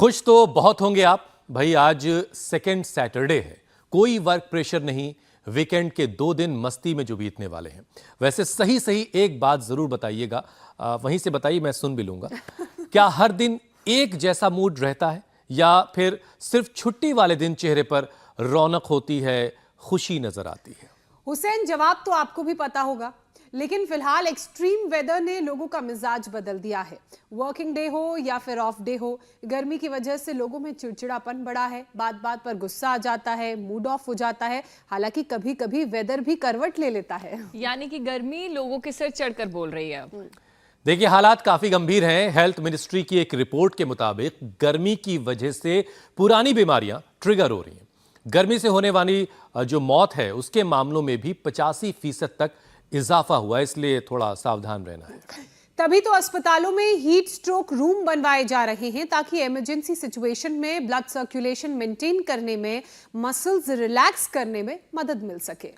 खुश तो बहुत होंगे आप भाई, आज सेकेंड सैटरडे है, कोई वर्क प्रेशर नहीं, वीकेंड के 2 दिन मस्ती में जो बीतने वाले हैं। वैसे सही सही एक बात जरूर बताइएगा, वहीं से बताइए, मैं सुन भी लूंगा। क्या हर दिन एक जैसा मूड रहता है या फिर सिर्फ छुट्टी वाले दिन चेहरे पर रौनक होती है, खुशी नजर आती है? हुसैन, जवाब तो आपको भी पता होगा, लेकिन फिलहाल एक्सट्रीम वेदर ने लोगों का मिजाज बदल दिया है। वर्किंग डे हो या फिर ऑफ डे हो, गर्मी की वजह से लोगों में चिड़चिड़ापन बढ़ा है, बात बात पर गुस्सा आ जाता है, मूड ऑफ हो जाता है। हालांकि कभी कभी वेदर भी करवट ले लेता है, यानी कि गर्मी लोगों के सिर चढ़कर बोल रही है अब। देखिए, हालात काफी गंभीर हैं। हेल्थ मिनिस्ट्री की एक रिपोर्ट के मुताबिक गर्मी की वजह से पुरानी बीमारियां ट्रिगर हो रही हैं। गर्मी से होने वाली जो मौत है उसके मामलों में भी 85% तक इजाफा हुआ है, इसलिए थोड़ा सावधान रहना है। तभी तो अस्पतालों में हीट स्ट्रोक रूम बनवाए जा रहे हैं ताकि इमरजेंसी सिचुएशन में ब्लड सर्कुलेशन मेंटेन करने में, मसल्स रिलैक्स करने में मदद मिल सके।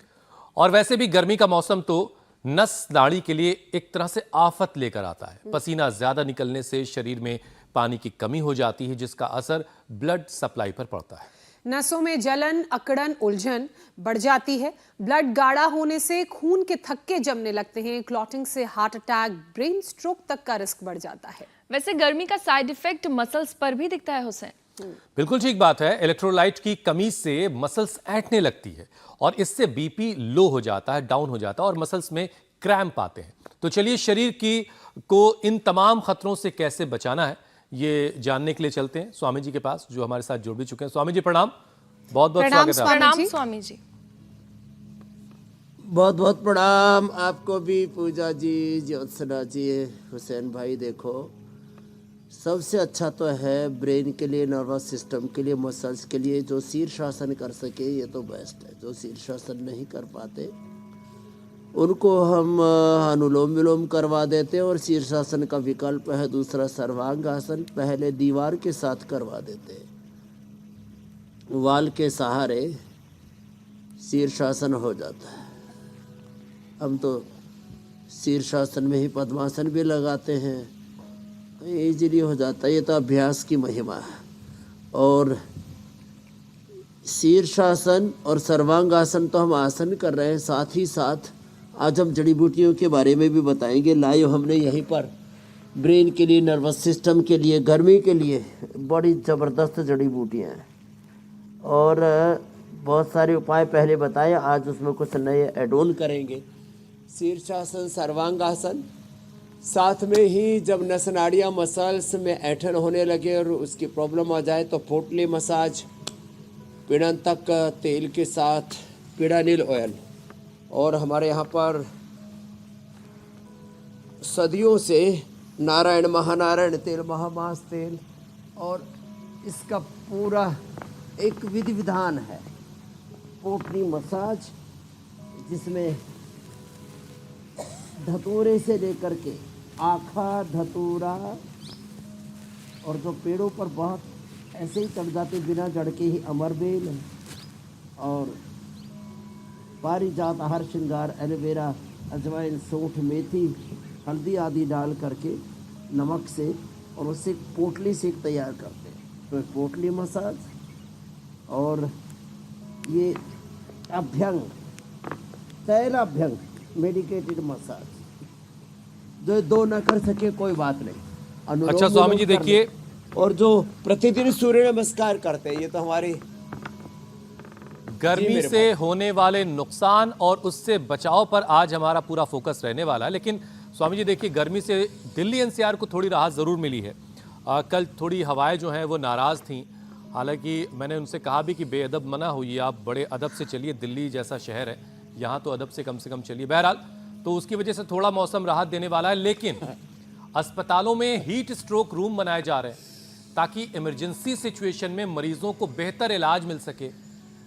और वैसे भी गर्मी का मौसम तो नस नाड़ी के लिए एक तरह से आफत लेकर आता है। पसीना ज्यादा निकलने से शरीर में पानी की कमी हो जाती है, जिसका असर ब्लड सप्लाई पर पड़ता है। नसों में जलन, अकड़न, उलझन बढ़ जाती है। ब्लड गाढ़ा होने से खून के थक्के जमने लगते हैं। क्लॉटिंग से हार्ट अटैक, ब्रेन स्ट्रोक तक का रिस्क बढ़ जाता है। वैसे गर्मी का साइड इफेक्ट मसल्स पर भी दिखता है हुसैन। बिल्कुल ठीक बात है। इलेक्ट्रोलाइट की कमी से मसल्स ऐंठने लगती है और इससे बीपी लो हो जाता है, डाउन हो जाता है और मसल्स में क्रैम्प आते हैं। तो चलिए, शरीर को इन तमाम खतरों से कैसे बचाना है, ये जानने के लिए चलते हैं स्वामी जी के पास, जो हमारे साथ जुड़ भी चुके हैं। स्वामी जी प्रणाम, बहुत बहुत स्वागत है। प्रणाम स्वामी जी। बहुत बहुत प्रणाम आपको भी, पूजा जी, ज्योत्सना जी, हुसैन भाई। देखो, सबसे अच्छा तो है ब्रेन के लिए, नर्वस सिस्टम के लिए, मसल्स के लिए जो शीर्षासन कर सके, ये तो बेस्ट है। जो शीर्षासन नहीं कर पाते उनको हम अनुलोम विलोम करवा देते हैं, और शीर्षासन का विकल्प है दूसरा सर्वांगासन, पहले दीवार के साथ करवा देते हैं। वाल के सहारे शीर्षासन हो जाता है। हम तो शीर्षासन में ही पद्मासन भी लगाते हैं, इजीली हो जाता है। ये तो अभ्यास की महिमा है। और शीर्षासन और सर्वांगासन तो हम आसन कर रहे हैं, साथ ही साथ आज हम जड़ी बूटियों के बारे में भी बताएंगे। लाइव हमने यहीं पर ब्रेन के लिए, नर्वस सिस्टम के लिए, गर्मी के लिए बड़ी ज़बरदस्त जड़ी बूटियाँ हैं और बहुत सारे उपाय पहले बताए, आज उसमें कुछ नए ऐड ऑन करेंगे। शीर्षासन, सर्वांगासन, साथ में ही जब नस नाड़ियाँ मसल्स में ऐंठन होने लगे और उसकी प्रॉब्लम आ जाए तो पोटली मसाज, पीड़न तक तेल के साथ पीड़ानिल ऑयल, और हमारे यहाँ पर सदियों से नारायण महानारायण तेल, महामास तेल, और इसका पूरा एक विधि विधान है। पोटली मसाज, जिसमें धतूरे से लेकर के आखा, धतूरा, और जो पेड़ों पर बहुत ऐसे ही चढ़ जाते बिना जड़ के ही, अमरबेल और पारिजात, हर श्रृंगार, एलोवेरा, अजवाइन, सौंठ, मेथी, हल्दी आदि डाल करके नमक से, और उससे पोटली सेक तैयार करते हैं। तो पोटली मसाज और ये अभ्यंग, तैलाभ्यंग, मेडिकेटेड मसाज, जो दो न कर सके कोई बात नहीं। अच्छा स्वामी जी, देखिए, और जो प्रतिदिन सूर्य नमस्कार करते हैं, ये तो हमारी गर्मी से होने वाले नुकसान और उससे बचाव पर आज हमारा पूरा फोकस रहने वाला है। लेकिन स्वामी जी देखिए, गर्मी से दिल्ली एनसीआर को थोड़ी राहत ज़रूर मिली है। कल थोड़ी हवाएं जो हैं वो नाराज़ थीं, हालांकि मैंने उनसे कहा भी कि बेअदब मना होइए, आप बड़े अदब से चलिए, दिल्ली जैसा शहर है, यहाँ तो अदब से कम चलिए। बहरहाल, तो उसकी वजह से थोड़ा मौसम राहत देने वाला है। लेकिन अस्पतालों में हीट स्ट्रोक रूम बनाए जा रहे हैं ताकि इमरजेंसी सिचुएशन में मरीजों को बेहतर इलाज मिल सके।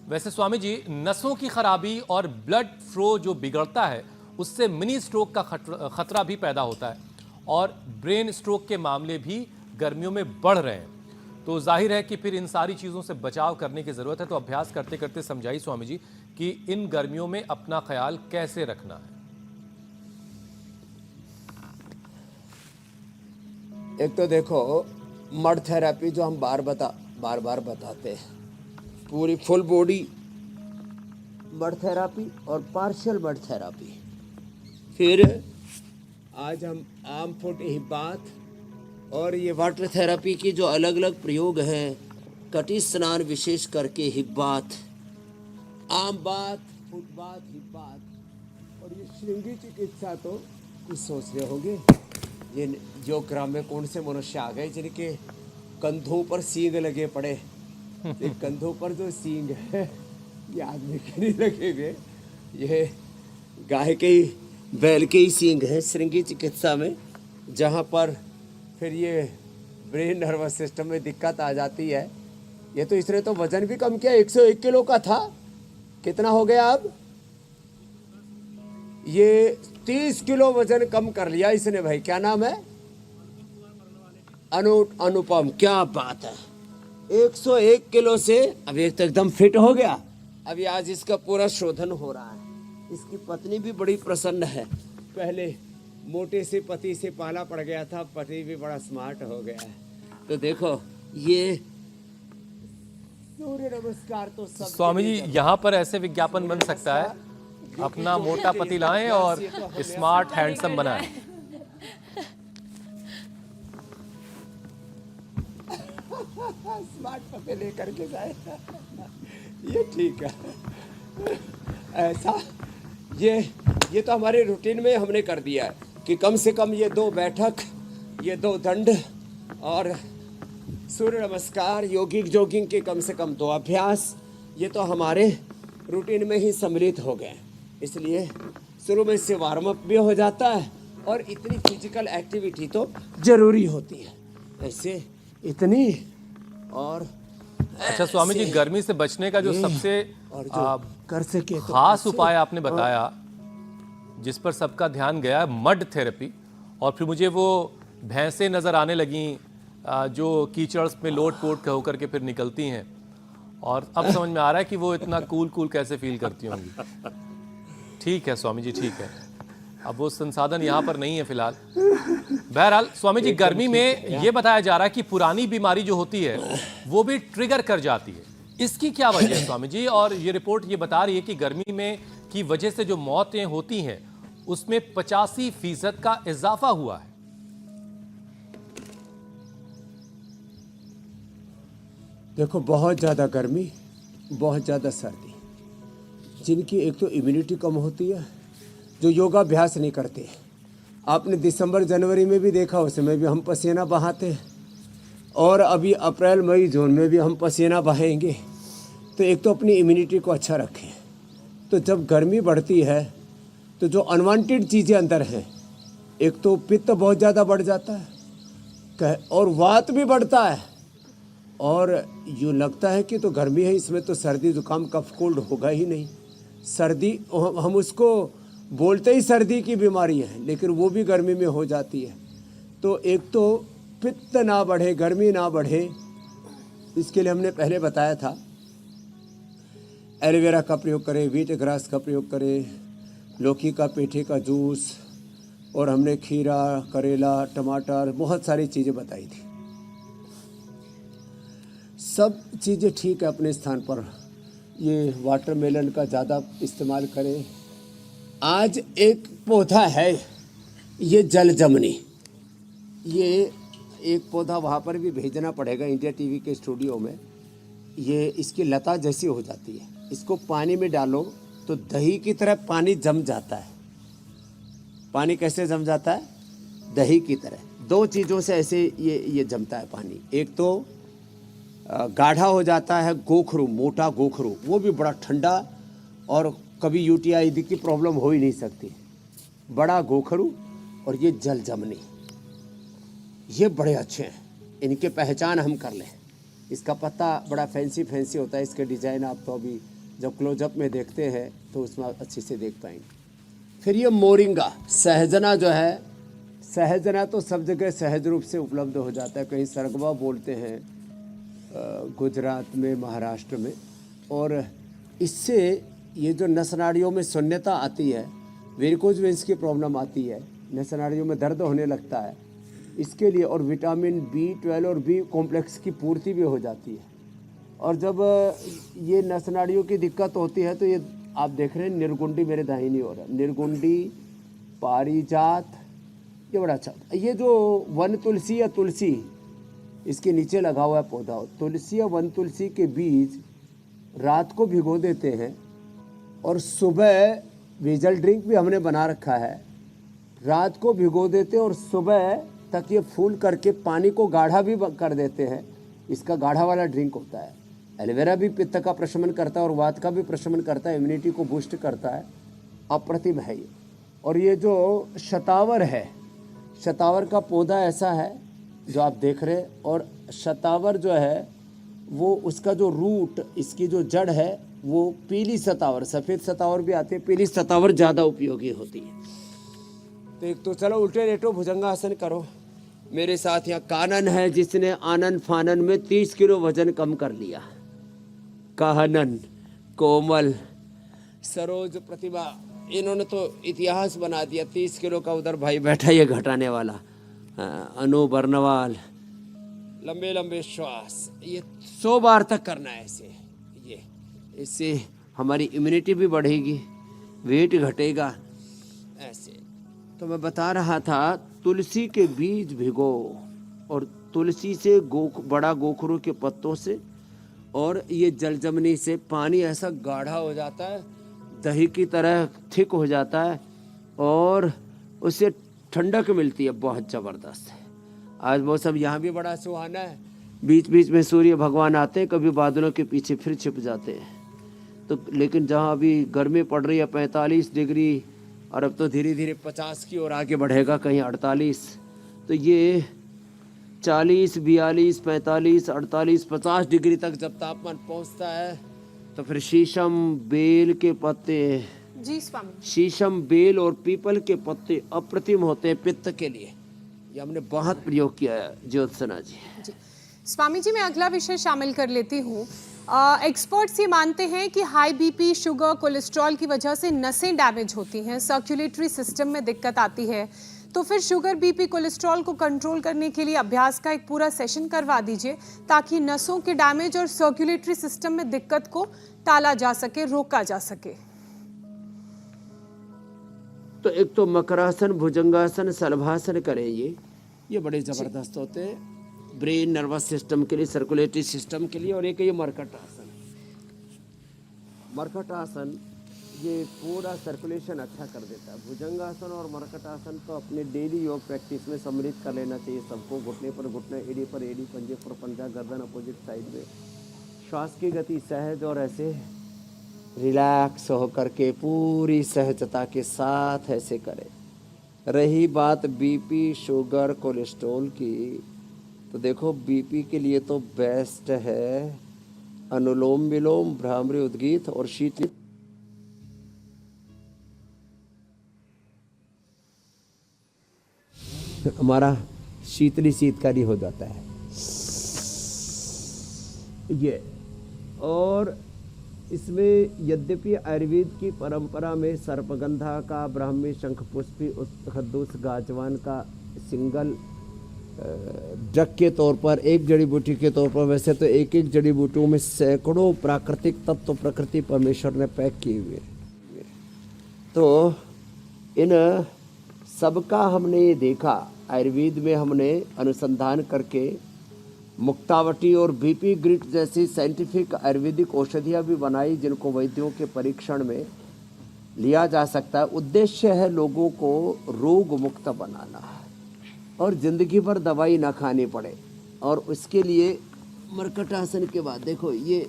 वैसे स्वामी जी, नसों की खराबी और ब्लड फ्लो जो बिगड़ता है, उससे मिनी स्ट्रोक का खतरा भी पैदा होता है और ब्रेन स्ट्रोक के मामले भी गर्मियों में बढ़ रहे हैं। तो जाहिर है कि फिर इन सारी चीज़ों से बचाव करने की ज़रूरत है। तो अभ्यास करते करते समझाइए स्वामी जी कि इन गर्मियों में अपना ख्याल कैसे रखना है। एक तो देखो, मड थेरेपी जो हम बार बार बताते हैं, पूरी फुल बॉडी मड थेरेपी और पार्शियल मड थेरेपी। फिर आज हम आर्म फुट हिब्बात और ये वाटर थेरेपी की जो अलग अलग प्रयोग हैं, कटी स्नान विशेष करके हिब्बात, आम बात, फुट बात, हिब्बात और ये श्रृंगी चिकित्सा तो कुछ सोच रहे होंगे, ये जो ग्राम्य कोण से मनुष्य आ गए जिनके कंधों पर सींग लगे पड़े। ये कंधों पर जो सींग है ये आदमी के नहीं लगे हुए, ये गाय के ही बैल के ही सींग है श्रृंगी चिकित्सा में, जहाँ पर फिर ये ब्रेन नर्वस सिस्टम में दिक्कत आ जाती है। ये तो इसने तो वजन भी कम किया, 101 किलो का था, कितना हो गया अब? ये 30 किलो वजन कम कर लिया इसने भाई। क्या नाम है? अनुपम। क्या बात है, 101 किलो से अब एक तो एकदम फिट हो गया। अभी आज इसका पूरा शोधन हो रहा है। इसकी पत्नी भी बड़ी प्रसन्न है, पहले मोटे से पति से पाला पड़ गया था, पति भी बड़ा स्मार्ट हो गया है। तो देखो ये सूर्य नमस्कार तो सब। स्वामी जी, यहाँ पर ऐसे विज्ञापन बन सकता है, अपना मोटा पति लाएं और स्मार्ट हैंडसम बनाएं। स्मार्ट पति लेकर के जाए, ये ठीक है। ऐसा ये तो हमारे रूटीन में हमने कर दिया है कि कम से कम ये 2 बैठक, ये 2 दंड और सूर्य नमस्कार, योगिक जॉगिंग के कम से कम 2 अभ्यास, ये तो हमारे रूटीन में ही सम्मिलित हो गए। इसलिए शुरू में इससे वार्म अप भी हो जाता है और इतनी फिजिकल एक्टिविटी तो जरूरी होती है। ऐसे इतनी और अच्छा स्वामी जी, गर्मी से बचने का जो सबसे और जो कर सके तो खास उपाय आपने बताया, जिस पर सबका ध्यान गया, मड थेरेपी, और फिर मुझे वो भैंसें नज़र आने लगीं जो कीचड़ में लोट पोट होकर के फिर निकलती हैं, और अब समझ में आ रहा है कि वो इतना कूल कैसे फील करती होंगी। ठीक है स्वामी जी, ठीक है। अब वो संसाधन यहाँ पर नहीं है फिलहाल। बहरहाल स्वामी जी, गर्मी में ये बताया जा रहा है कि पुरानी बीमारी जो होती है वो भी ट्रिगर कर जाती है, इसकी क्या वजह है स्वामी जी? और ये रिपोर्ट ये बता रही है कि गर्मी में की वजह से जो मौतें होती हैं उसमें 85% का इजाफा हुआ है। देखो, बहुत ज़्यादा गर्मी, बहुत ज़्यादा सर्दी, जिनकी एक तो इम्यूनिटी कम होती है, जो योगाभ्यास नहीं करते। आपने दिसंबर जनवरी में भी देखा, उसमें भी हम पसीना बहाते हैं, और अभी अप्रैल मई जून में भी हम पसीना बहाएंगे। तो एक तो अपनी इम्यूनिटी को अच्छा रखें। तो जब गर्मी बढ़ती है तो जो अनवांटेड चीज़ें अंदर हैं, एक तो पित्त बहुत ज़्यादा बढ़ जाता है और वात भी बढ़ता है, और यूँ लगता है कि तो गर्मी है, इसमें तो सर्दी जुकाम कफ कोल्ड होगा ही नहीं। सर्दी हम उसको बोलते ही सर्दी की बीमारी है, लेकिन वो भी गर्मी में हो जाती है। तो एक तो पित्त ना बढ़े, गर्मी ना बढ़े, इसके लिए हमने पहले बताया था एलोवेरा का प्रयोग करें, व्हीट ग्रास का प्रयोग करें, लौकी का पेठे का जूस, और हमने खीरा, करेला, टमाटर, बहुत सारी चीज़ें बताई थी। सब चीज़ें ठीक है अपने स्थान पर। ये वाटरमेलन का ज़्यादा इस्तेमाल करें। आज एक पौधा है, ये जल जमनी, ये एक पौधा वहाँ पर भी भेजना पड़ेगा इंडिया टीवी के स्टूडियो में। ये इसकी लता जैसी हो जाती है, इसको पानी में डालो तो दही की तरह पानी जम जाता है। पानी कैसे जम जाता है? दही की तरह। 2 चीज़ों से ऐसे ये जमता है पानी। एक तो गाढ़ा हो जाता है गोखरू, मोटा गोखरू, वो भी बड़ा ठंडा, और कभी यूटीआई की प्रॉब्लम हो ही नहीं सकती। बड़ा गोखरू और ये जल जमनी, ये बड़े अच्छे हैं, इनके पहचान हम कर लें। इसका पत्ता बड़ा फैंसी होता है, इसके डिज़ाइन आप तो अभी जब क्लोजअप में देखते हैं तो उसमें अच्छे से देख पाएंगे। फिर ये मोरिंगा, सहजना जो है, सहजना तो सब जगह सहज रूप से उपलब्ध हो जाता है, कहीं सरगवा बोलते हैं गुजरात में, महाराष्ट्र में। और इससे ये जो नस नाड़ियों में शून्यता आती है, वेरिकोज वेन्स की प्रॉब्लम आती है, नस नाड़ियों में दर्द होने लगता है, इसके लिए, और विटामिन B12 और B कॉम्प्लेक्स की पूर्ति भी हो जाती है। और जब ये नस नाड़ियों की दिक्कत होती है तो ये आप देख रहे हैं निर्गुंडी मेरे दाहिनी ओर है, निर्गुंडी, पारिजात, ये बड़ा अच्छा। ये जो वन तुलसी या तुलसी इसके नीचे लगा हुआ है पौधा, तुलसी या वन तुलसी के बीज रात को भिगो देते हैं और सुबह वेजल ड्रिंक भी हमने बना रखा है, रात को भिगो देते हैं और सुबह तक ये फूल करके पानी को गाढ़ा भी कर देते हैं। इसका गाढ़ा वाला ड्रिंक होता है। एलोवेरा भी पित्त का प्रशमन करता है और वात का भी प्रशमन करता है, इम्यूनिटी को बूस्ट करता है। अप्रतिम है ये। और ये जो शतावर है, शतावर का पौधा ऐसा है जो आप देख रहे हैं, और शतावर जो है वो उसका जो रूट, इसकी जो जड़ है वो पीली शतावर, सफ़ेद शतावर भी आती है, पीली शतावर ज़्यादा उपयोगी होती है। तो एक तो चलो उल्टे लेटो, भुजंगासन करो मेरे साथ। यहाँ कानन है जिसने आनन फानन में 30 किलो वजन कम कर लिया। कानन, कोमल, सरोज, प्रतिभा, इन्होंने तो इतिहास बना दिया। 30 किलो का उधर भाई बैठा ये घटाने वाला। अनु बर्नवाल, लंबे लंबे श्वास, ये 100 बार तक करना है ऐसे। ये इससे हमारी इम्यूनिटी भी बढ़ेगी, वेट घटेगा ऐसे। तो मैं बता रहा था तुलसी के बीज भिगो, और तुलसी से बड़ा गोखरू के पत्तों से, और ये जलजमनी से पानी ऐसा गाढ़ा हो जाता है, दही की तरह थिक हो जाता है, और उससे ठंडक मिलती है बहुत ज़बरदस्त है। आज मौसम यहाँ भी बड़ा सुहाना है। बीच बीच में सूर्य भगवान आते हैं, कभी बादलों के पीछे फिर छिप जाते हैं। तो लेकिन जहाँ अभी गर्मी पड़ रही है 45 डिग्री, और अब तो धीरे धीरे 50 की ओर आगे बढ़ेगा, कहीं 48, तो ये 40, 42, 45, 48, 50 डिग्री तक जब तापमान पहुँचता है तो फिर शीशम, बेल के पत्ते, जी स्वामी, शीशम, बेल और पीपल के पत्ते अप्रतिम होते हैं पित्त के लिए। ये हमने बहुत प्रयोग किया है ज्योत्सना जी। जी स्वामी जी, मैं अगला विषय शामिल कर लेती हूँ। एक्सपर्ट्स ये मानते हैं कि हाई बीपी, शुगर, कोलेस्ट्रॉल की वजह से नसें डैमेज होती हैं, सर्कुलेटरी सिस्टम में दिक्कत आती है। तो फिर शुगर, बीपी, कोलेस्ट्रॉल को कंट्रोल करने के लिए अभ्यास का एक पूरा सेशन करवा दीजिए, ताकि नसों के डैमेज और सर्कुलेटरी सिस्टम में दिक्कत को टाला जा सके, रोका जा सके। तो एक तो मकरासन, भुजंगासन, शलभासन करें। ये बड़े ज़बरदस्त होते हैं ब्रेन, नर्वस सिस्टम के लिए, सर्कुलेटरी सिस्टम के लिए। और एक ये मरकट आसन। मरकट आसन ये पूरा सर्कुलेशन अच्छा कर देता है। भुजंगासन और मरकट आसन तो अपने डेली योग प्रैक्टिस में सम्मिलित कर लेना चाहिए सबको। घुटने पर घुटना, एड़ी पर एड़ी, पंजे पर पंजा, गर्दन अपोजिट साइड में। श्वास की गति सहज और ऐसे रिलैक्स होकर के पूरी सहजता के साथ ऐसे करें। रही बात बीपी, शुगर, कोलेस्ट्रॉल की, तो देखो बीपी के लिए तो बेस्ट है अनुलोम विलोम, भ्रामरी उद्गीत और शीत। हमारा शीतली शीतकारी हो जाता है ये। और इसमें यद्यपि आयुर्वेद की परंपरा में सर्पगंधा का, ब्राह्मी, शंखपुष्पी, खद्दूस, गाजवान का सिंगल ड्रग के तौर पर, एक जड़ी बूटी के तौर पर, वैसे तो एक एक जड़ी बूटियों में सैकड़ों प्राकृतिक तत्व प्रकृति परमेश्वर ने पैक किए हुए। तो इन सबका हमने ये देखा, आयुर्वेद में हमने अनुसंधान करके मुक्तावटी और बीपी ग्रिट जैसी साइंटिफिक आयुर्वेदिक औषधियाँ भी बनाई, जिनको वैद्यों के परीक्षण में लिया जा सकता है। उद्देश्य है लोगों को रोग मुक्त बनाना और ज़िंदगी भर दवाई ना खानी पड़े। और उसके लिए मरकटासन के बाद देखो ये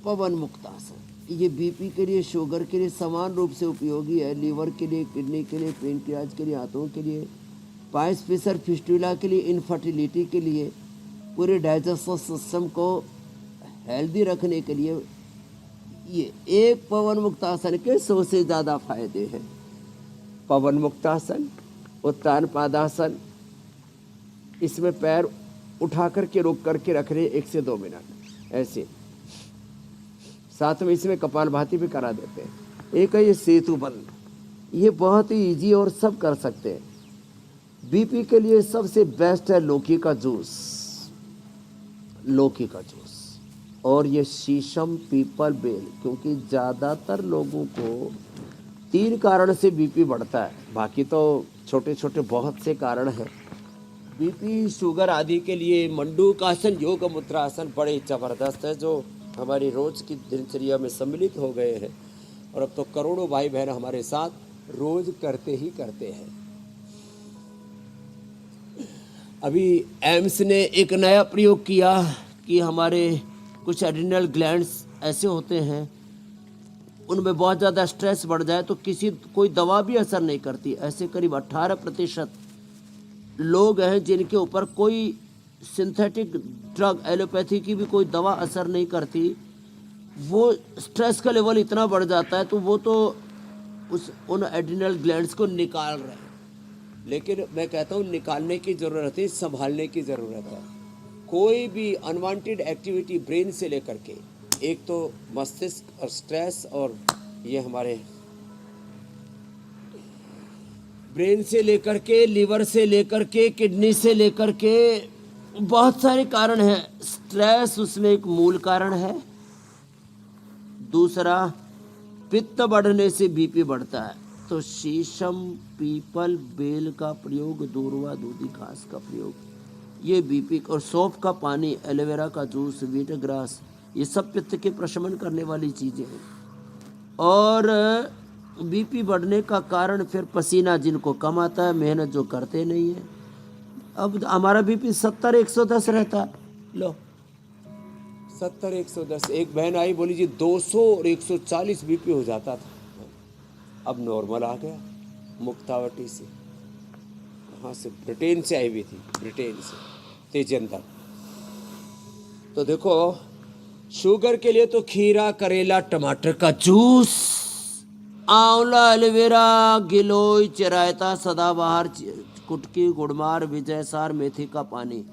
पवन मुक्तासन, ये बीपी के लिए, शुगर के लिए समान रूप से उपयोगी है। लीवर के लिए, किडनी के लिए, पेनक्रियाज के लिए, हाथों के लिए, पाइस, फिशर, फिस्टुला के लिए, इनफर्टिलिटी के लिए, पूरे डाइजेस्टिव सिस्टम को हेल्दी रखने के लिए। ये एक पवन मुक्तासन के 100 से ज़्यादा फायदे हैं। पवन मुक्तासन, उत्तान पादासन, इसमें पैर उठा करके रोक करके रख रहे 1 से 2 मिनट ऐसे। साथ में इसमें कपालभाति भी करा देते हैं। एक है ये सेतु बंद, ये बहुत ही ईजी और सब कर सकते हैं। बीपी के लिए सबसे बेस्ट है लौकी का जूस, लौकी का जूस। और ये शीशम, पीपल, बेल, क्योंकि ज़्यादातर लोगों को 3 कारण से बीपी बढ़ता है, बाकी तो छोटे छोटे बहुत से कारण हैं। बीपी, शुगर आदि के लिए मंडूकासन, योग मुद्रासन बड़े ज़बरदस्त है, जो हमारी रोज़ की दिनचर्या में सम्मिलित हो गए हैं और अब तो करोड़ों भाई बहन हमारे साथ रोज़ करते ही करते हैं। अभी एम्स ने एक नया प्रयोग किया कि हमारे कुछ एड्रिनल ग्लैंड्स ऐसे होते हैं, उनमें बहुत ज़्यादा स्ट्रेस बढ़ जाए तो कोई दवा भी असर नहीं करती। ऐसे करीब 18% लोग हैं जिनके ऊपर कोई सिंथेटिक ड्रग, एलोपैथी की भी कोई दवा असर नहीं करती। वो स्ट्रेस का लेवल इतना बढ़ जाता है तो वो तो उन एड्रिनल ग्लैंड्स को निकाल रहे हैं, लेकिन मैं कहता हूँ निकालने की ज़रूरत है, संभालने की ज़रूरत है। कोई भी अनवांटेड एक्टिविटी ब्रेन से लेकर के, एक तो मस्तिष्क और स्ट्रेस, और ये हमारे ब्रेन से लेकर के, लिवर से लेकर के, किडनी से लेकर के, बहुत सारे कारण हैं। स्ट्रेस उसमें एक मूल कारण है। दूसरा, पित्त बढ़ने से बीपी बढ़ता है, तो शीशम, पीपल, बेल का प्रयोग, दूर्वा, दूधी घास का प्रयोग, ये बीपी, और सौंफ का पानी, एलोवेरा का जूस, व्हीट ग्रास, ये सब पित्त के प्रशमन करने वाली चीज़ें हैं। और बीपी बढ़ने का कारण फिर पसीना जिनको कम आता है, मेहनत जो करते नहीं है। अब हमारा बीपी 70-110 रहता है, लो 70-110। एक बहन आई, बोली जी 200 और 140 बीपी हो जाता था, अब नॉर्मल आ गया, मुक्तावटी से। वहाँ से ब्रिटेन से आई हुई थी, ब्रिटेन से, तेजंदर। तो देखो, शुगर के लिए तो खीरा, करेला, टमाटर का जूस, आंवला, एलोवेरा, गिलोय, चिरायता, सदाबहार, कुटकी, गुड़मार, विजयसार, मेथी का पानी,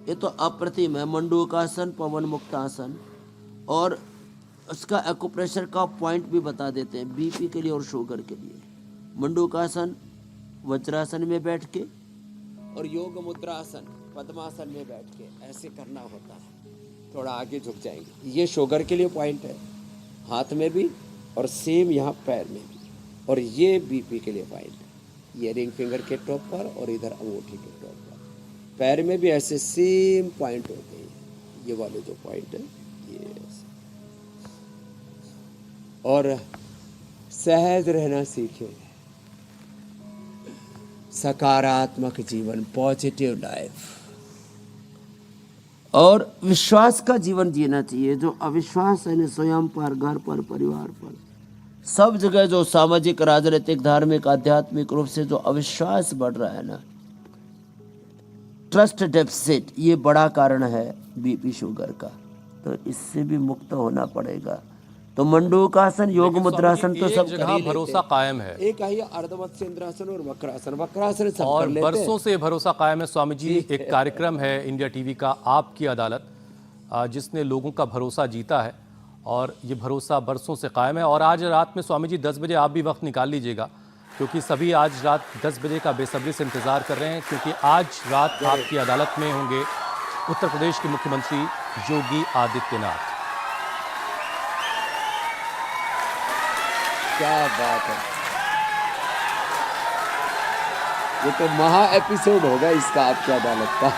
ये तो अप्रतिम है। मंडूकासन, पवन मुक्तासन, और उसका एक्यूप्रेशर का पॉइंट भी बता देते हैं बीपी के लिए और शुगर के लिए। मंडूकासन वज्रासन में बैठ के, और योग मुद्रासन पद्मासन में बैठ के ऐसे करना होता है, थोड़ा आगे झुक जाएंगे। ये शुगर के लिए पॉइंट है, हाथ में भी और सेम यहाँ पैर में भी। और ये बीपी के लिए पॉइंट है, ये रिंग फिंगर के टॉप पर और इधर अंगूठी के टॉप पर, पैर में भी ऐसे सेम पॉइंट होते हैं, ये वाले जो पॉइंट है ये। और सहज रहना सीखे, सकारात्मक जीवन, पॉजिटिव लाइफ, और विश्वास का जीवन जीना चाहिए। जो अविश्वास है, स्वयं पर, घर पर, परिवार पर, सब जगह जो सामाजिक, राजनीतिक, धार्मिक, आध्यात्मिक रूप से जो अविश्वास बढ़ रहा है ना, ट्रस्ट डेफिसिट, ये बड़ा कारण है बीपी शुगर का, तो इससे भी मुक्त होना पड़ेगा। तो मंडूकासन, योग मुद्रासन तो सब जगह भरोसा कायम है, एक आई अर्धमत्स्येंद्रासन और वक्रासन, वक्रासन सब और कर लेते हैं। बरसों से भरोसा कायम है। स्वामी जी, एक कार्यक्रम है इंडिया टीवी का, आपकी अदालत, जिसने लोगों का भरोसा जीता है, और ये भरोसा बरसों से कायम है। और आज रात में स्वामी जी 10 बजे आप भी वक्त निकाल लीजिएगा, क्योंकि सभी आज रात 10 बजे का बेसब्री से इंतजार कर रहे हैं, क्योंकि आज रात आपकी अदालत में होंगे उत्तर प्रदेश के मुख्यमंत्री योगी आदित्यनाथ। क्या बात है, ये तो महा एपिसोड होगा इसका, आपकी अदालत का।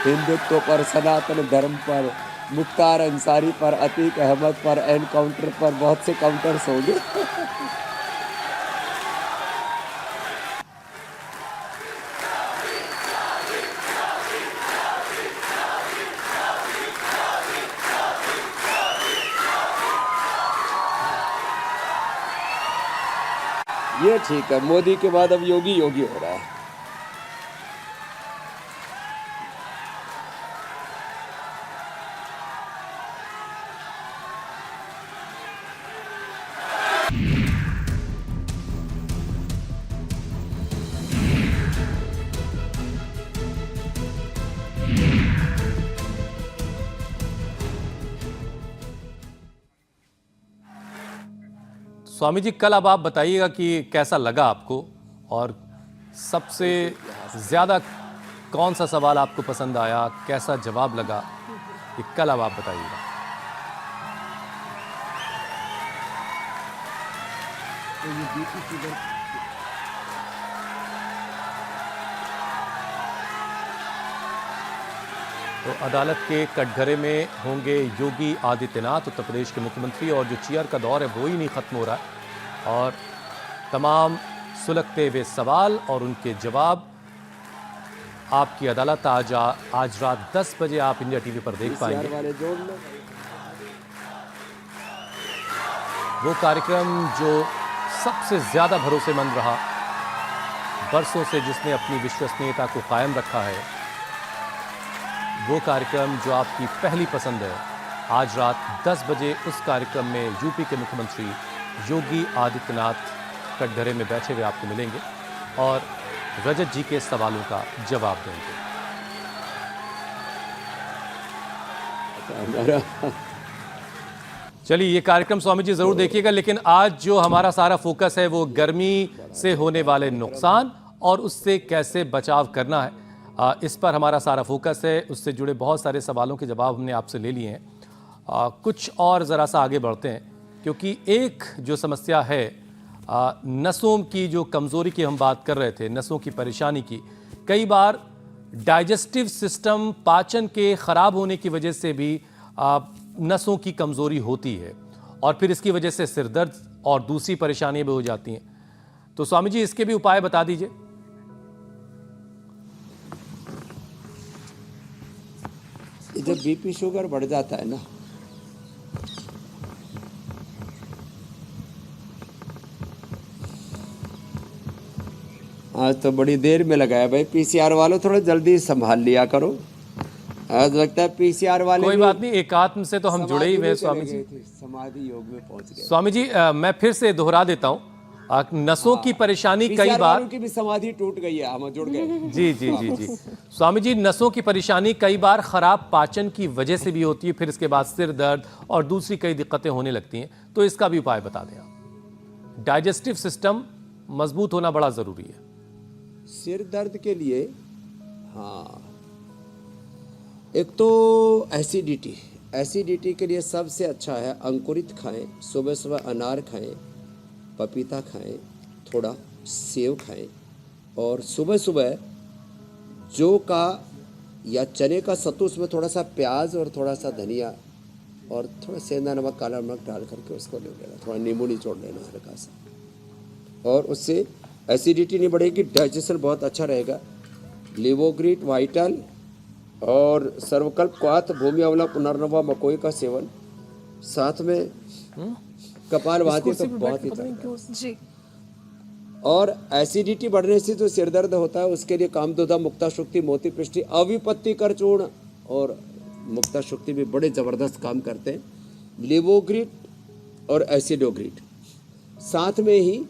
हिंदुत्व पर, सनातन धर्म पर, मुख्तार अंसारी पर, अतीक अहमद पर, एनकाउंटर पर, बहुत से काउंटर्स होंगे। ये ठीक है, मोदी के बाद अब योगी योगी हो रहा है। स्वामी जी, कल अब आप बताइएगा कि कैसा लगा आपको, और सबसे ज़्यादा कौन सा सवाल आपको पसंद आया, कैसा जवाब लगा, ये कल अब आप बताइएगा। तो अदालत के कटघरे में होंगे योगी आदित्यनाथ, उत्तर प्रदेश के मुख्यमंत्री, और जो चीयर का दौर है वो ही नहीं ख़त्म हो रहा है और तमाम सुलगते हुए सवाल और उनके जवाब आपकी अदालत आज रात 10 बजे आप इंडिया टीवी पर देख पाएंगे। वो कार्यक्रम जो सबसे ज़्यादा भरोसेमंद रहा, बरसों से जिसने अपनी विश्वसनीयता को कायम रखा है, वो कार्यक्रम जो आपकी पहली पसंद है, आज रात 10 बजे उस कार्यक्रम में यूपी के मुख्यमंत्री योगी आदित्यनाथ कटघरे में बैठे हुए आपको मिलेंगे और रजत जी के सवालों का जवाब देंगे। चलिए, ये कार्यक्रम स्वामी जी जरूर देखिएगा, लेकिन आज जो हमारा सारा फोकस है वो गर्मी से होने वाले नुकसान और उससे कैसे बचाव करना है, इस पर हमारा सारा फोकस है। उससे जुड़े बहुत सारे सवालों के जवाब हमने आपसे ले लिए हैं। कुछ और ज़रा सा आगे बढ़ते हैं, क्योंकि एक जो समस्या है नसों की, जो कमज़ोरी की हम बात कर रहे थे, नसों की परेशानी की, कई बार डाइजेस्टिव सिस्टम, पाचन के ख़राब होने की वजह से भी नसों की कमज़ोरी होती है और फिर इसकी वजह से सिर दर्द और दूसरी परेशानियां भी हो जाती हैं। तो स्वामी जी, इसके भी उपाय बता दीजिए। जब बीपी शुगर बढ़ जाता है ना, आज तो बड़ी देर में लगाया भाई। पीसीआर वालों थोड़ा जल्दी संभाल लिया करो। आज लगता है पीसीआर वाले कोई बात नहीं, एकात्म से तो हम जुड़े ही हुए स्वामी जी। समाधि योग में पहुंच गए स्वामी जी, मैं फिर से दोहरा देता हूं, नसों की परेशानी कई बार, की भी समाधि टूट गई है, हम जुड़ गए। जी जी जी जी स्वामी जी, नसों की परेशानी कई बार खराब पाचन की वजह से भी होती है, फिर इसके बाद सिर दर्द और दूसरी कई दिक्कतें होने लगती हैं, तो इसका भी उपाय बता दें आप। डाइजेस्टिव सिस्टम मजबूत होना बड़ा जरूरी है। सिर दर्द के लिए हाँ, एक तो एसिडिटी के लिए सबसे अच्छा है अंकुरित खाएं। सुबह सुबह अनार खाएं, पपीता खाएं, थोड़ा सेव खाएं और सुबह सुबह जौ का या चने का सत्तू, उसमें थोड़ा सा प्याज और थोड़ा सा धनिया और थोड़ा सेंधा नमक, काला नमक डाल करके उसको ले लेना, थोड़ा नींबू निचोड़ लेना हल्का सा, और उससे एसिडिटी नहीं बढ़ेगी, डाइजेशन बहुत अच्छा रहेगा। लिवोग्रीट, वाइटल और सर्वकल्प, क्वाथ, भूमि अमला, पुनर्नवा, मकोई का सेवन, साथ में कपालभाति तो बहुत ही जी। और एसिडिटी बढ़ने से जो सिर दर्द होता है उसके लिए कामदोदा, मुक्ता शुक्ति, मोती पृष्टि, अविपत्ति कर चूर्ण और मुक्ता शुक्ति भी बड़े जबरदस्त काम करते हैं। लिवोग्रीट और एसिडोग्रीट, साथ में ही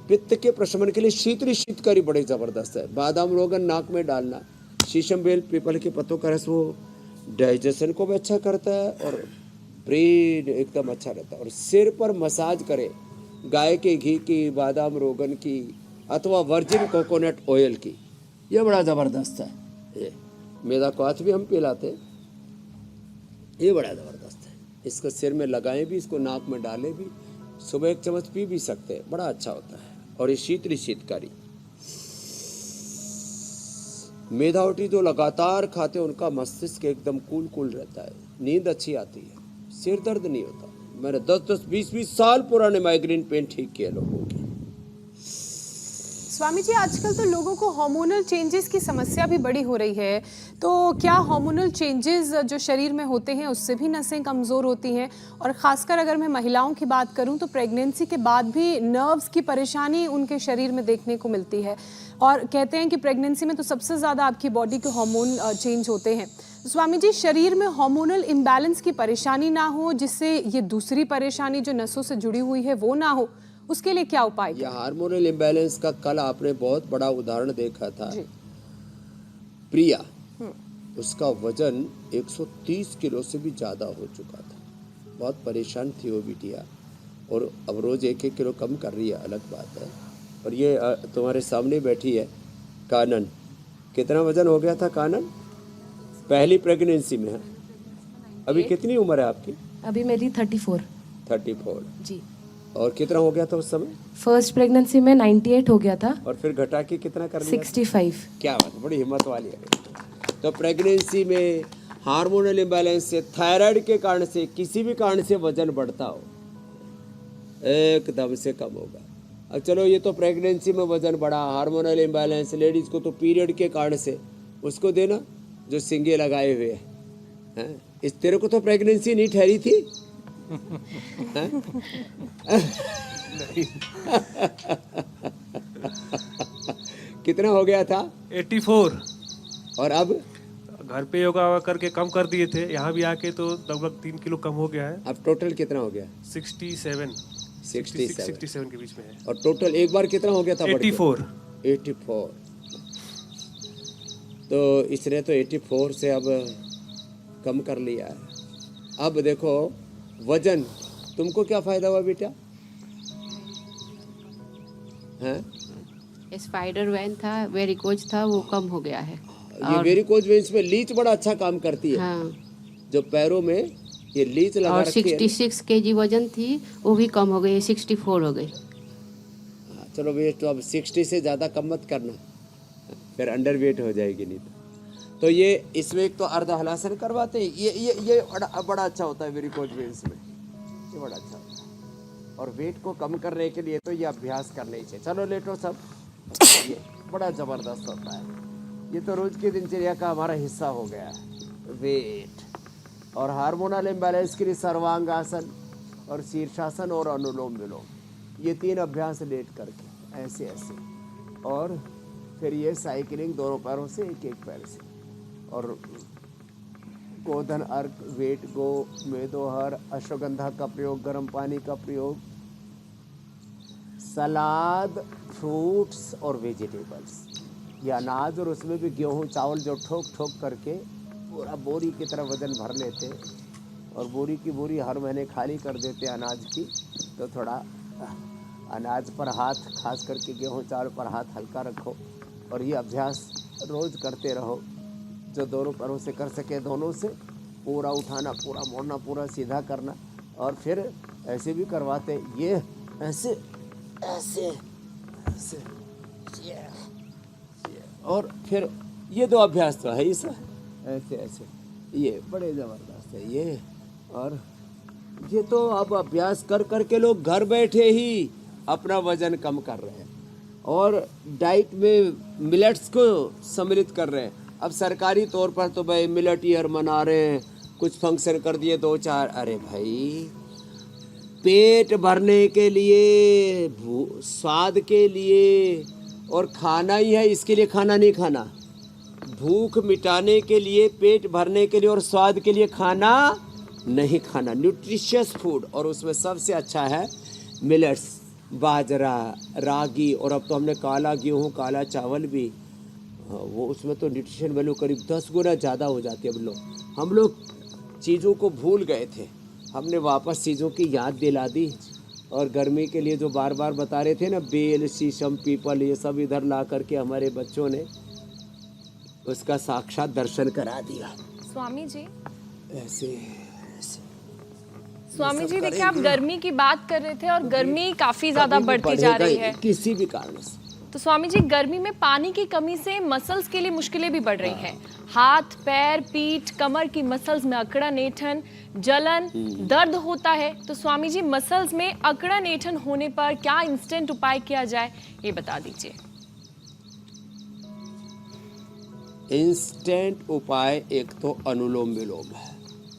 पित्त के प्रशमन के लिए शीतली शीतकारी बड़े जबरदस्त है। बादाम रोगन नाक में डालना, शीशम बेल पीपल के पत्तों का रस, वो डाइजेशन को भी अच्छा करता है और ब्रेन एकदम अच्छा रहता है। और सिर पर मसाज करें गाय के घी की, बादाम रोगन की अथवा वर्जिन कोकोनट ऑयल की, ये बड़ा ज़बरदस्त है। ये मैदा क्वाथ भी हम पिलाते हैं, ये बड़ा ज़बरदस्त है। इसको सिर में लगाएं भी, इसको नाक में डालें भी, सुबह 1 चम्मच पी भी सकते हैं, बड़ा अच्छा होता है। और ये शीतली शीतकारी, मेधावटी जो लगातार खाते हैं उनका मस्तिष्क एकदम कूल रहता है, नींद अच्छी आती है, सिर दर्द नहीं होता। मैंने 10-10, 20-20 साल पुराने माइग्रेन पेन ठीक किए लोगों के। स्वामी जी, आजकल तो लोगों को हार्मोनल चेंजेस की समस्या भी बड़ी हो रही है, तो क्या हार्मोनल चेंजेस जो शरीर में होते हैं उससे भी नसें कमज़ोर होती हैं? और ख़ासकर अगर मैं महिलाओं की बात करूं तो प्रेगनेंसी के बाद भी नर्व्स की परेशानी उनके शरीर में देखने को मिलती है, और कहते हैं कि प्रेगनेंसी में तो सबसे ज़्यादा आपकी बॉडी के हार्मोन चेंज होते हैं। स्वामी जी, शरीर में हार्मोनल इम्बैलेंस की परेशानी ना हो, जिससे ये दूसरी परेशानी जो नसों से जुड़ी हुई है वो ना हो, उसके लिए क्या उपाय? ये हार्मोनल इम्बैलेंस का कल आपने बहुत बड़ा उदाहरण देखा था। प्रिया, उसका वजन 130 किलो से भी ज़्यादा हो चुका था, बहुत परेशान थी वो बिटिया, और अब रोज़ 1-1 किलो कम कर रही है, अलग बात है। और ये तुम्हारे सामने बैठी है, कानन, कितना वजन हो गया था कानन? पहली प्रेगनेंसी में है। अभी कितनी उम्र है आपकी? अभी मेरी 34। 34। जी। और कितना हो गया था उस समय? फर्स्ट प्रेगनेंसी में 98 हो गया था। और फिर घटा के कितना कर लिया? 65। क्या बात, बड़ी हिम्मत वाली है। तो प्रेगनेंसी में हार्मोनल इम्बैलेंस से, थायराइड के कारण से, किसी भी कारण से वजन बढ़ता हो, एकदम से कम होगा। अब चलो ये तो प्रेगनेंसी में वजन बढ़ा, हार्मोनल इम्बैलेंस, लेडीज को तो पीरियड के कारण से, उसको देना जो सिंगे लगाए हुए हैं। इस तेरे को तो प्रेगनेंसी नहीं ठहरी थी? कितना हो गया था? 84। और अब घर पे योगा करके कम कर दिए थे, यहाँ भी आके तो लगभग 3 किलो कम हो गया है। अब टोटल कितना हो गया? 67 के बीच में है। और टोटल एक बार कितना हो गया था? 84। 84। तो इसने तो 84 से अब कम कर लिया है। अब देखो वजन, तुमको क्या फायदा हुआ बेटा? हैं? स्पाइडर वेन था, वेरिकोज था, वो कम हो गया है। ये वेरिकोज वेन्स में लीच बड़ा अच्छा काम करती है। हाँ। जो पैरों में ये लीच लगा और रखी है। 66 kg वजन थी, वो भी कम हो गई, 64 हो गई। हाँ, चलो वेट तो अब 60 से ज़्यादा कम मत करना, फिर अंडर वेट हो जाएगी नहीं तो ये इसमें एक तो अर्ध हलासन करवाते हैं। ये बड़ा अच्छा होता है वेरिकोज वेन्स में, ये बड़ा अच्छा होता है। और वेट को कम करने के लिए तो ये अभ्यास करने ही चाहिए। चलो लेटो सब। ये बड़ा ज़बरदस्त होता है। ये तो रोज़ की दिनचर्या का हमारा हिस्सा हो गया है। वेट और हार्मोनल इम्बैलेंस के लिए सर्वांगासन और शीर्षासन और अनुलोम विलोम, ये 3 अभ्यास लेट करके ऐसे ऐसे, और फिर ये साइकिलिंग दोनों पैरों से, एक एक पैर से, और गोधन अर्क, वेट गो, मेदोहर, अश्वगंधा का प्रयोग, गर्म पानी का प्रयोग, सलाद, फ्रूट्स और वेजिटेबल्स, या अनाज, और उसमें भी गेहूँ चावल जो ठोक ठोक करके पूरा बोरी की तरह वजन भर लेते, और बोरी की बोरी हर महीने खाली कर देते अनाज की। तो थोड़ा अनाज पर हाथ, खास करके गेहूँ चावल पर हाथ हल्का रखो, और ये अभ्यास रोज़ करते रहो। जो दोनों पैरों से कर सके, दोनों से पूरा उठाना, पूरा मोड़ना, पूरा सीधा करना। और फिर ऐसे भी करवाते, ये ऐसे ऐसे ऐसे, और फिर ये 2 अभ्यास तो है ही सर, ऐसे ऐसे, ये बड़े ज़बरदस्त है ये। और ये तो अब अभ्यास कर करके लोग घर बैठे ही अपना वजन कम कर रहे हैं, और डाइट में मिलेट्स को सम्मिलित कर रहे हैं। अब सरकारी तौर पर तो भाई मिलेट ईयर मना रहे हैं, कुछ फंक्शन कर दिए 2-4। अरे भाई, पेट भरने के लिए, स्वाद के लिए, और खाना ही है, इसके लिए खाना नहीं खाना। भूख मिटाने के लिए, पेट भरने के लिए और स्वाद के लिए खाना नहीं खाना। न्यूट्रिशियस फूड, और उसमें सबसे अच्छा है मिलेट्स, बाजरा, रागी, और अब तो हमने काला गेहूँ, काला चावल भी, वो उसमें तो न्यूट्रिशन वैल्यू करीब 10 गुना ज़्यादा हो जाती है। हम लोग चीज़ों को भूल गए थे, हमने वापस चीज़ों की याद दिला दी। और गर्मी के लिए जो बार बार बता रहे थे ना, बेल, शीशम, पीपल, ये सब इधर ला करके हमारे बच्चों ने उसका साक्षात दर्शन करा दिया। स्वामी जी, ऐसे स्वामी जी देखिए, आप गर्मी की बात कर रहे थे और गर्मी काफी ज्यादा बढ़ती जा रही है किसी भी कारण से। तो स्वामी जी, गर्मी में पानी की कमी से मसल्स के लिए मुश्किलें भी बढ़ रही हैं। हाथ, पैर, पीठ, कमर की मसल्स में अकड़न, ऐंठन, जलन, दर्द होता है। तो स्वामी जी, मसल्स में अकड़न, ऐंठन होने पर क्या इंस्टेंट उपाय किया जाए, ये बता दीजिए। इंस्टेंट उपाय एक तो अनुलोम विलोम है,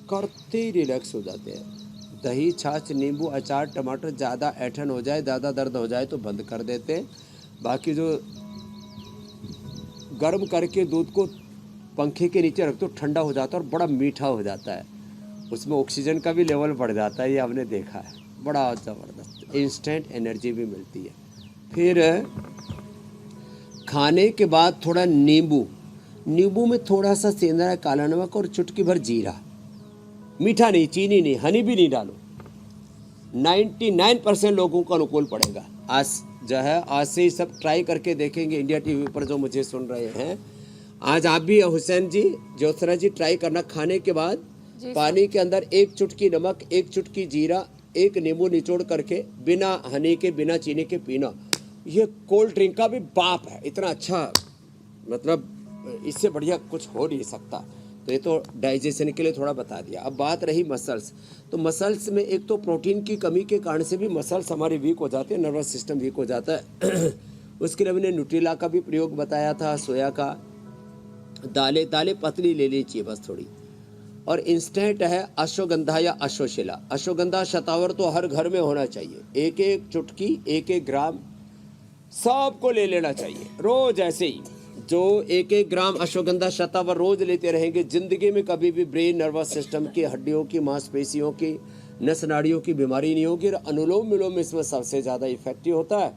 करते ही रिलैक्स हो जाते हैं। दही, छाछ, नींबू, अचार, टमाटर, ज़्यादा ऐंठन हो जाए, ज़्यादा दर्द हो जाए तो बंद कर देते हैं। बाकी जो गर्म करके दूध को पंखे के नीचे रख दो, ठंडा हो जाता है और बड़ा मीठा हो जाता है, उसमें ऑक्सीजन का भी लेवल बढ़ जाता है, ये हमने देखा है, बड़ा ज़बरदस्त इंस्टेंट एनर्जी भी मिलती है। फिर खाने के बाद थोड़ा नींबू में थोड़ा सा सेंधा काला नमक और चुटकी भर जीरा, मीठा नहीं, चीनी नहीं, हनी भी नहीं डालो, 99% लोगों को अनुकूल पड़ेगा। आज जो है आज से ही सब ट्राई करके देखेंगे इंडिया टीवी पर जो मुझे सुन रहे हैं। आज आप भी हुसैन जी, ज्योत्सना जी ट्राई करना। खाने के बाद पानी के अंदर 1 चुटकी नमक, 1 चुटकी जीरा, 1 नींबू निचोड़ करके बिना हनी के बिना चीनी के पीना। ये कोल्ड ड्रिंक का भी बाप है, इतना अच्छा, मतलब इससे बढ़िया कुछ हो नहीं सकता। तो ये तो डाइजेशन के लिए थोड़ा बता दिया। अब बात रही मसल्स, तो मसल्स में एक तो प्रोटीन की कमी के कारण से भी मसल्स हमारे वीक हो जाते हैं, नर्वस सिस्टम वीक हो जाता है। उसके लिए मैंने न्यूट्रिला का भी प्रयोग बताया था, सोया का। दालें पतली ले लीजिए चाहिए बस थोड़ी। और इंस्टेंट है अश्वगंधा या अश्वशिला। अश्वगंधा शतावर तो हर घर में होना चाहिए, 1-1 चुटकी 1-1 ग्राम सबको ले लेना चाहिए रोज। ऐसे ही जो 1-1 ग्राम अश्वगंधा शतावर रोज लेते रहेंगे, जिंदगी में कभी भी ब्रेन, नर्वस सिस्टम की, हड्डियों की, मांसपेशियों की, नस नाड़ियों की बीमारी नहीं होगी। अनुलोम विलोम इसमें सबसे ज्यादा इफेक्टिव होता है।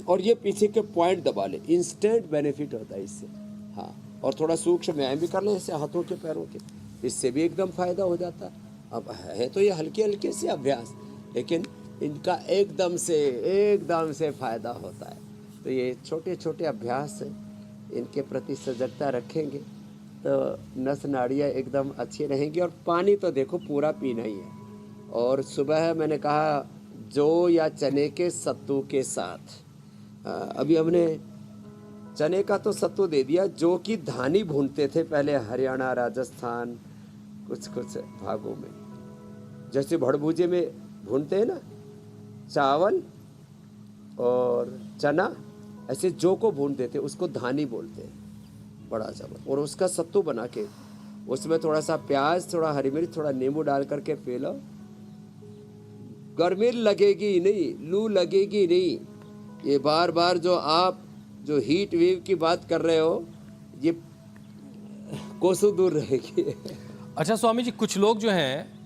और ये पीछे के पॉइंट दबा ले, इंस्टेंट बेनिफिट होता है इससे। हाँ, और थोड़ा सूक्ष्म व्यायाम भी कर लें इससे, हाथों के पैरों के, इससे भी एकदम फायदा हो जाता है। अब है तो ये हल्के हल्के से अभ्यास, लेकिन इनका एकदम से फायदा होता है। तो ये छोटे छोटे अभ्यास हैं, इनके प्रति सजगता रखेंगे तो नस नाड़ियाँ एकदम अच्छी रहेंगी। और पानी तो देखो पूरा पीना ही है। और सुबह मैंने कहा जौ या चने के सत्तू के साथ, अभी हमने चने का तो सत्तू दे दिया, जौ की धानी भूनते थे पहले हरियाणा, राजस्थान, कुछ भागों में, जैसे भड़भूजे में भूनते हैं ना, चावल और चना, ऐसे जौ को भूनते थे, उसको धानी बोलते हैं, बड़ा चावल। और उसका सत्तू बना के उसमें थोड़ा सा प्याज, थोड़ा हरी मिर्च, थोड़ा नींबू डाल करके पी लो। गर्मी लगेगी नहीं, लू लगेगी नहीं। ये बार बार जो हीट वेव की बात कर रहे हो, ये कोसों दूर रहेगी। अच्छा स्वामी जी, कुछ लोग जो हैं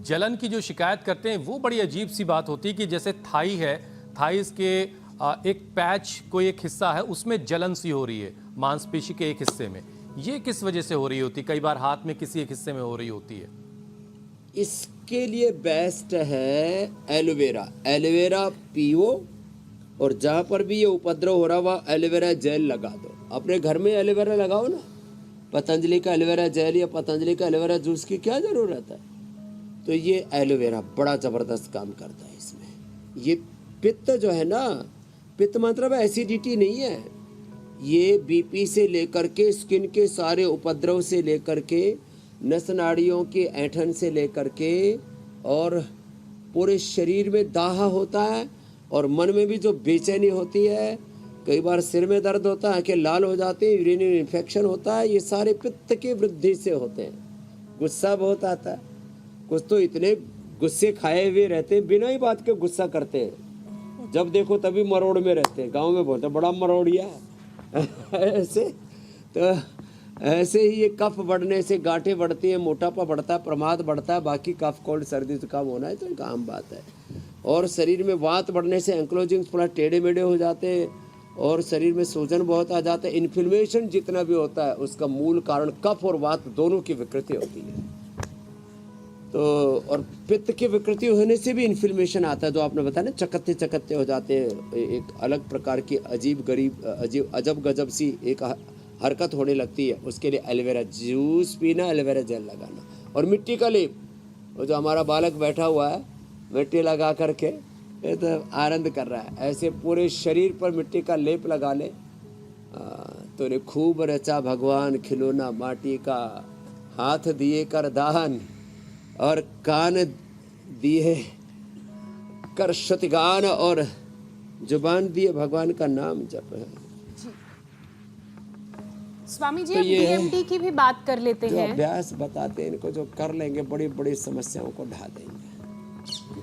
जलन की जो शिकायत करते हैं, वो बड़ी अजीब सी बात होती है कि जैसे थाई है, थाइस के एक पैच, कोई एक हिस्सा है, उसमें जलन सी हो रही है मांसपेशी के एक हिस्से में। ये किस वजह से हो रही होती है? कई बार हाथ में किसी एक हिस्से में हो रही होती है। इसके लिए बेस्ट है एलोवेरा। एलोवेरा पियो, और जहाँ पर भी ये उपद्रव हो रहा वहाँ एलोवेरा जेल लगा दो। अपने घर में एलोवेरा लगाओ ना, पतंजलि का एलोवेरा जेल या पतंजलि का एलोवेरा जूस की क्या ज़रूरत है। तो ये एलोवेरा बड़ा ज़बरदस्त काम करता है इसमें। ये पित्त जो है ना, पित्त मतलब एसिडिटी नहीं है, ये बीपी से लेकर के स्किन के सारे उपद्रव से लेकर के नस नाड़ियों के ऐंठन से लेकर के, और पूरे शरीर में दाह होता है, और मन में भी जो बेचैनी होती है, कई बार सिर में दर्द होता है, आंखें लाल हो जाती हैं, यूरिनरी इन्फेक्शन होता है, ये सारे पित्त की वृद्धि से होते हैं। गुस्सा बहुत आता है, कुछ तो इतने गुस्से खाए हुए रहते हैं, बिना ही बात के गुस्सा करते हैं, जब देखो तभी मरोड़ में रहते हैं। गांव में बोलते हैं बड़ा मरोड़िया ऐसे। तो ऐसे ही ये कफ बढ़ने से गांठें बढ़ती हैं, मोटापा बढ़ता है, प्रमाद बढ़ता है, बाकी कफ कोल्ड सर्दी जुकाम होना है तो एक आम बात है। और शरीर में वात बढ़ने से एंक्लोजिंग थोड़ा टेढ़े मेढ़े हो जाते हैं, और शरीर में सूजन बहुत आ जाता है। इन्फ्लेमेशन जितना भी होता है उसका मूल कारण कफ और वात दोनों की विकृति होती है। तो और पित्त की विकृति होने से भी इन्फ्लेमेशन आता है, जो आपने बताया ना, चकत्ते चकत्ते हो जाते हैं, एक अलग प्रकार की अजब गजब सी एक हरकत होने लगती है। उसके लिए एलोवेरा जूस पीना, एलोवेरा जेल लगाना, और मिट्टी का लेप। वो जो हमारा बालक बैठा हुआ है मिट्टी लगा करके ये तो आनंद कर रहा है, ऐसे पूरे शरीर पर मिट्टी का लेप लगा ले। तूने खूब रचा भगवान खिलौना माटी का, हाथ दिए कर दान और कान दिए कर श्रुतिगान, और जुबान दिए भगवान का नाम जप है। स्वामी जी, तो अब ये डीएमटी की भी बात कर लेते जो हैं। अभ्यास बताते हैं इनको, जो कर लेंगे बड़ी बड़ी समस्याओं को ढा देंगे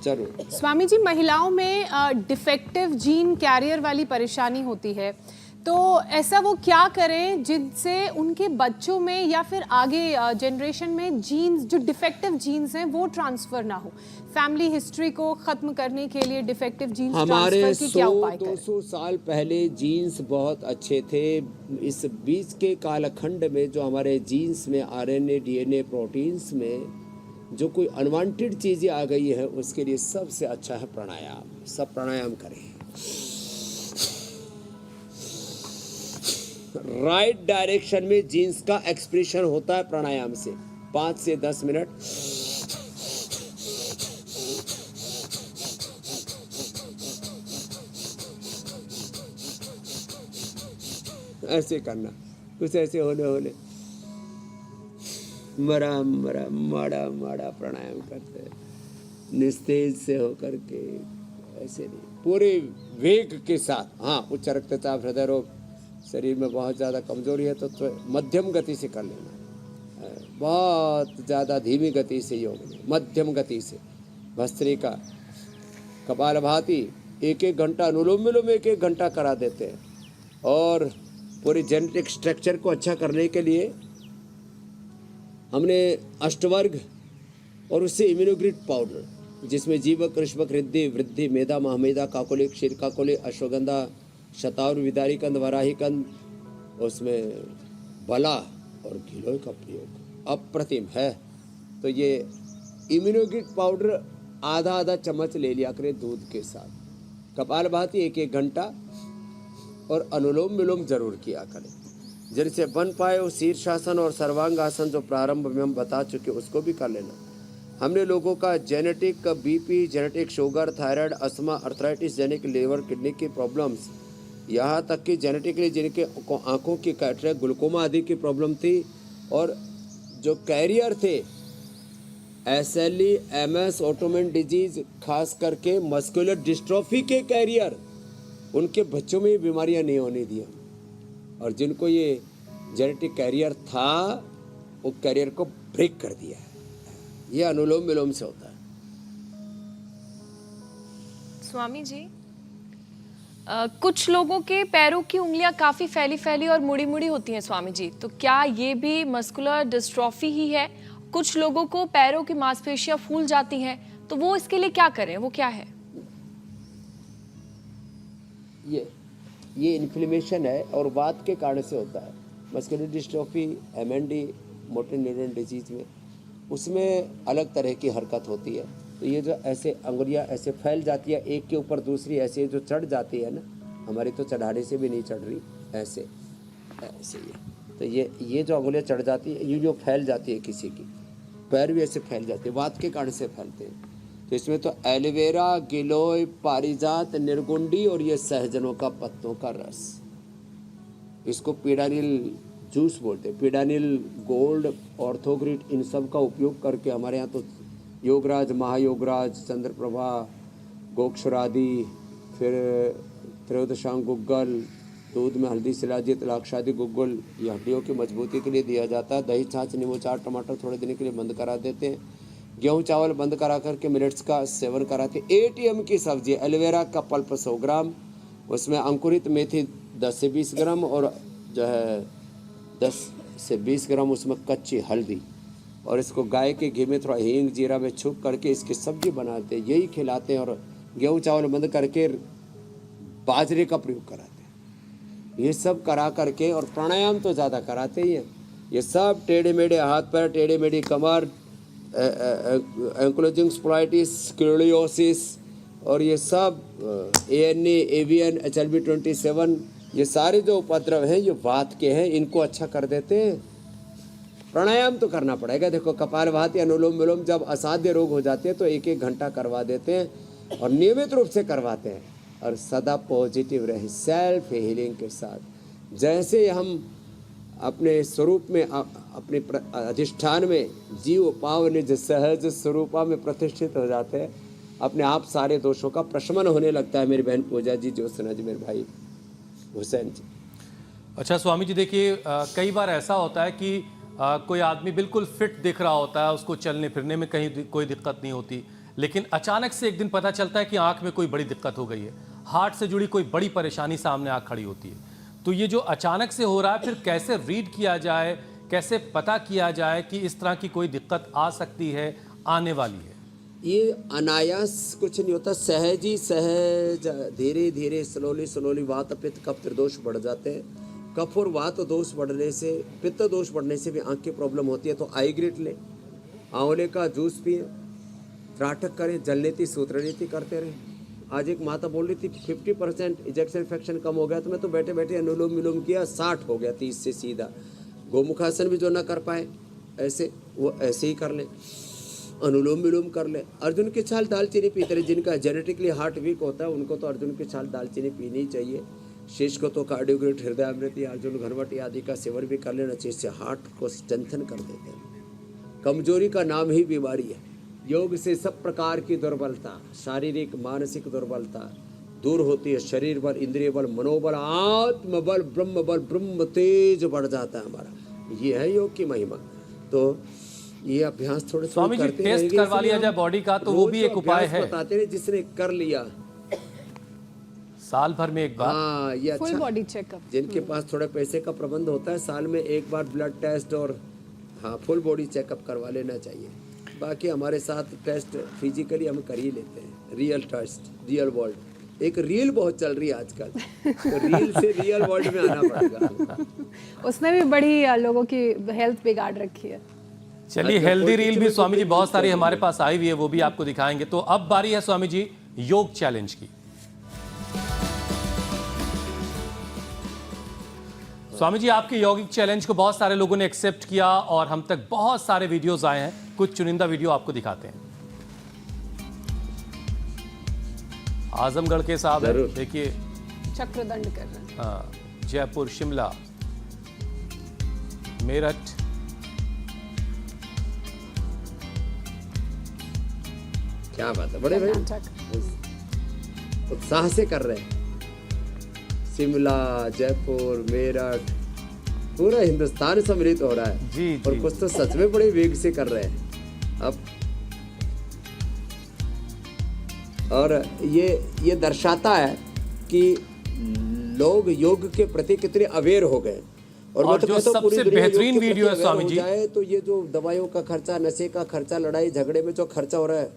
जरूर। स्वामी जी, महिलाओं में डिफेक्टिव जीन कैरियर वाली परेशानी होती है, तो ऐसा वो क्या करें जिनसे उनके बच्चों में या फिर आगे जनरेशन में जीन्स, जो डिफेक्टिव जीन्स हैं, वो ट्रांसफर ना हो। फैमिली हिस्ट्री को खत्म करने के लिए डिफेक्टिव जीन्स हमारे ट्रांसफर की क्या उपाय करें? 100-200 साल पहले जीन्स बहुत अच्छे थे। इस बीच के कालखंड में जो हमारे जीन्स में आरएनए, डीएनए, प्रोटीन्स में जो कोई अनवांटेड चीज़ें आ गई है उसके लिए सबसे अच्छा है प्राणायाम। सब प्राणायाम करें। राइट डायरेक्शन में जीन्स का एक्सप्रेशन होता है प्राणायाम से। 5 से 10 मिनट ऐसे करना, कुछ ऐसे होले होले मरा मरा माड़ा माड़ा प्राणायाम करते हैं, निस्तेज से होकर के, ऐसे नहीं, पूरे वेग के साथ। हाँ, उच्च रक्तचाप, हृदय रोग, शरीर में बहुत ज़्यादा कमजोरी है तो मध्यम गति से कर लेना। बहुत ज़्यादा धीमी गति से योग नहीं, मध्यम गति से। भस्त्रिका, कपालभाति 1-1 घंटा, अनुलोम विलोम 1-1 घंटा करा देते हैं। और पूरी जेनेटिक स्ट्रक्चर को अच्छा करने के लिए हमने अष्टवर्ग और उससे इम्यूनोग्रिड पाउडर, जिसमें जीवक, कृष्णक, रिद्धि, वृद्धि, मेधा, महामेधा, काकोली, क्षीर काकोली, अश्वगंधा, शतावरी, विदारी कंद, वराही कंद, उसमें बला और घिलोय का प्रयोग अप्रतिम है। तो ये इम्यूनोग्रिड पाउडर आधा चम्मच ले लिया करें दूध के साथ। कपालभाति 1-1 घंटा और अनुलोम विलोम जरूर किया करें। जिनसे बन पाए वो शीर्षासन और सर्वांगासन जो प्रारंभ में हम बता चुके उसको भी कर लेना। हमने लोगों का genetic BP, genetic sugar, thyroid, asthma, arthritis, genetic liver, kidney की प्रॉब्लम्स, यहाँ तक कि जेनेटिकली जिनके आँखों की कैटरेक्ट, ग्लूकोमा आदि की प्रॉब्लम थी, और जो कैरियर थे SLE, MS, ऑटोइम्यून डिजीज, खास करके मस्कुलर डिस्ट्रॉफी के कैरियर, उनके बच्चों में ये बीमारियां नहीं होने दिया। और जिनको ये जेनेटिक कैरियर था वो कैरियर को ब्रेक कर दिया है। ये अनुलोम विलोम से होता है। स्वामी जी, कुछ लोगों के पैरों की उंगलियां काफी फैली फैली और मुड़ी मुड़ी होती हैं स्वामी जी, तो क्या ये भी मस्कुलर डिस्ट्रॉफी ही है? कुछ लोगों को पैरों की मांसपेशियां फूल जाती हैं, तो वो इसके लिए क्या करें, वो क्या है? ये इन्फ्लेमेशन है और वात के कारण से होता है। Muscular dystrophy, MND, motor neuron disease में, उसमें अलग तरह की हरकत होती है। तो ये जो ऐसे अंगुलियां ऐसे फैल जाती है, एक के ऊपर दूसरी ऐसे जो चढ़ जाती है ना, हमारी तो चढ़ाने से भी नहीं चढ़ रही, ऐसे ऐसे तो ये जो अंगुलियां चढ़ जाती है, यूँ फैल जाती है, किसी की पैर भी ऐसे फैल जाते हैं, वात के कारण से फैलते हैं। तो इसमें तो एलोवेरा, गिलोय, पारिजात, निर्गुंडी और ये सहजनों का पत्तों का रस, इसको पीडानिल जूस बोलते हैं। पीडानिल, गोल्ड, ऑर्थोग्रिड, इन सब का उपयोग करके हमारे यहाँ तो योगराज, महायोगराज, चंद्रप्रभा, गोक्षरादि, फिर त्रयोदशांग गुग्गल, दूध में हल्दी, शिलाजीत, लाक्षादि गुग्गल, ये हड्डियों की मजबूती के लिए दिया जाता है। दही, छाछ, नींबू, चाट, टमाटर थोड़े दिन के लिए बंद करा देते हैं। गेहूँ चावल बंद करा करके मिलेट्स का सेवन कराते। ATM की सब्जी, एलोवेरा का पल्प 100 ग्राम, उसमें अंकुरित मेथी 10 से 20 ग्राम और जो है 10 से 20 ग्राम उसमें कच्ची हल्दी, और इसको गाय के घी में थोड़ा हींग जीरा में छुप करके इसकी सब्जी बनाते हैं, यही खिलाते हैं। और गेहूँ चावल बंद करके बाजरे का प्रयोग कराते हैं। ये सब करा करके, और प्राणायाम तो ज़्यादा कराते ही हैं। ये सब टेढ़े मेढ़े हाथ पैर, टेढ़े मेढ़ी कमर, एंक्लोजिंग स्पोलाइटिस, स्क्लेरोसिस, और ये सब ANA, AVN, HLB 27, ये सारे जो उपद्रव हैं ये वात के हैं, इनको अच्छा कर देते हैं। प्राणायाम तो करना पड़ेगा। देखो, कपालभाति, अनुलोम विलोम जब असाध्य रोग हो जाते हैं तो 1-1 घंटा करवा देते हैं, और नियमित रूप से करवाते हैं, और सदा पॉजिटिव रहे, सेल्फ हीलिंग के साथ। जैसे हम अपने स्वरूप में, अपने अधिष्ठान में जीव पाव निज सहज स्वरूपा में प्रतिष्ठित हो जाते हैं, अपने आप सारे दोषों का प्रशमन होने लगता है। मेरी बहन पूजा जी, ज्योत्सना जी, मेरे भाई हुसैन जी। अच्छा स्वामी जी, देखिए कई बार ऐसा होता है कि कोई आदमी बिल्कुल फिट दिख रहा होता है, उसको चलने फिरने में कहीं कोई दिक्कत नहीं होती, लेकिन अचानक से एक दिन पता चलता है कि आंख में कोई बड़ी दिक्कत हो गई है, हार्ट से जुड़ी कोई बड़ी परेशानी सामने आ खड़ी होती है। तो ये जो अचानक से हो रहा है, फिर कैसे रीड किया जाए, कैसे पता किया जाए कि इस तरह की कोई दिक्कत आ सकती है, आने वाली है? ये अनायास कुछ नहीं होता, सहज ही सहज, धीरे धीरे, स्लोली वात, पित्त, कफ, त्रिदोष बढ़ जाते हैं। कफ और वात दोष बढ़ने से, पित्त दोष बढ़ने से भी आँख की प्रॉब्लम होती है। तो आई ग्रिट ले, आंवले का जूस पिए, त्राटक करें, जलनेति सूत्रनेति करते रहें। आज एक माता बोल रही थी 50% इजेक्शन फ्रैक्शन कम हो गया, तो मैं तो बैठे बैठे अनुलोम विलोम किया, 60 हो गया 30 से सीधा। गोमुखासन भी जो ना कर पाए ऐसे, वो ऐसे ही कर ले, अनुलोम विलोम कर ले। अर्जुन की छाल दालचीनी पीते रहे। जिनका जेनेटिकली हार्ट वीक होता है उनको तो अर्जुन की छाल दालचीनी पीनी ही चाहिए। शेष को तो कार्डियोग्रेट, हृदय अमृति, अर्जुन घनवटी आदि का सेवन भी कर लेना चाहिए। इससे हार्ट को स्ट्रेंथन कर देते हैं। कमजोरी का नाम ही बीमारी है। योग से सब प्रकार की दुर्बलता, शारीरिक मानसिक दुर्बलता दूर होती है। शरीर बल, इंद्रिय बल, मनोबल, आत्म बल, ब्रह्म तेज बढ़ जाता है हमारा। ये है योग की महिमा। तो ये अभ्यास थोड़े स्वामी जी टेस्ट करवा लिया जाए बॉडी का, तो वो भी एक उपाय है। बताते हैं जिसने कर लिया साल भर में एक बार। हाँ, ये फुल अच्छा। Body checkup. जिनके पास थोड़े पैसे का प्रबंध होता है, साल में एक बार ब्लड टेस्ट और हाँ फुल बॉडी चेकअप करवा लेना चाहिए। बाकी हमारे साथ टेस्ट फिजिकली हम कर ही लेते हैं। Real test, real world. एक रील बहुत चल रही है आजकल, तो रील से रियल वर्ल्ड में आना पड़ेगा। उसने भी बड़ी लोगों की हेल्थ बिगाड़ रखी है। चलिए, हेल्दी रील भी स्वामी जी बहुत सारी हमारे पास आई हुई है, वो भी आपको दिखाएंगे। तो अब बारी है स्वामी जी योग चैलेंज की। स्वामी जी आपके यौगिक चैलेंज को बहुत सारे लोगों ने एक्सेप्ट किया और हम तक बहुत सारे वीडियोस आए हैं। कुछ चुनिंदा वीडियो आपको दिखाते हैं। आजमगढ़ के साहब है, देखिए चक्रदंड कर रहे हैं। हाँ, जयपुर, शिमला, मेरठ, क्या बात है, बड़े भाई उत्साह से कर रहे हैं। शिमला, जयपुर, मेरठ, पूरा हिंदुस्तान सम्मिलित हो रहा है। जी, और जी। कुछ तो सच में बड़े वेग से कर रहे हैं अब। और ये दर्शाता है कि लोग योग के प्रति कितने अवेयर हो गए। और मैं तो जो कहता हूं पूरी सबसे दुनिया योग बेहतरीन के प्रति वीडियो है aware स्वामी हो जी। जाए तो ये जो दवाइयों का खर्चा, नशे का खर्चा, लड़ाई झगड़े में जो खर्चा हो रहा है,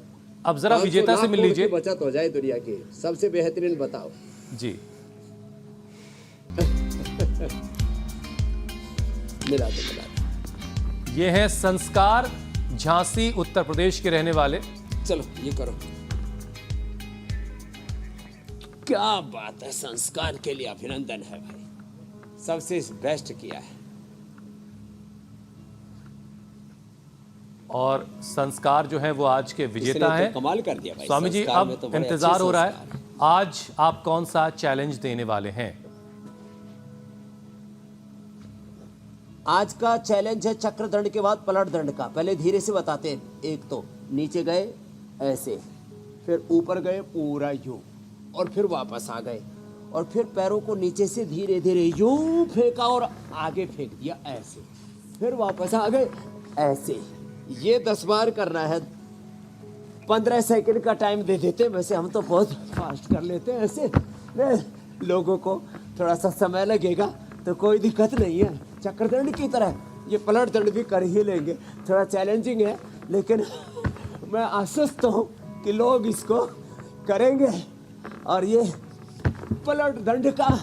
अब जरा 500 विजेता से लाख मिल करोड़ लीजिए। की बचत हो जाए दुनिया की। सबसे बेहतरीन बताओ जी, मिला दो। ये है संस्कार, झांसी उत्तर प्रदेश के रहने वाले। चलो ये करो। क्या बात है, संस्कार के लिए अभिनंदन है भाई, सबसे बेस्ट किया है। और संस्कार जो है वो आज के विजेता इसने तो हैं। कमाल कर दिया भाई। स्वामी जी संस्कार में अब तो बड़े इंतजार अच्छे हो रहा है, संस्कार हैं। आज आप कौन सा चैलेंज देने वाले हैं? आज का चैलेंज है चक्र दंड के बाद पलट दंड का। पहले धीरे से बताते हैं। एक तो नीचे गए ऐसे, फिर ऊपर गए पूरा यूं, और फिर वापस आ गए, और फिर पैरों को नीचे से धीरे धीरे यूं फेंका और आगे फेंक दिया ऐसे, फिर वापस आ गए ऐसे। ये 10 बार करना है। 15 सेकंड का टाइम दे देते हैं, वैसे हम तो बहुत फास्ट कर लेते हैं ऐसे। लोगों को थोड़ा सा समय लगेगा तो कोई दिक्कत नहीं है। चक्रदंड की तरह ये पलट दंड भी कर ही लेंगे। थोड़ा चैलेंजिंग है, लेकिन मैं आश्वस्त हूँ कि लोग इसको करेंगे। और ये पलट दंड का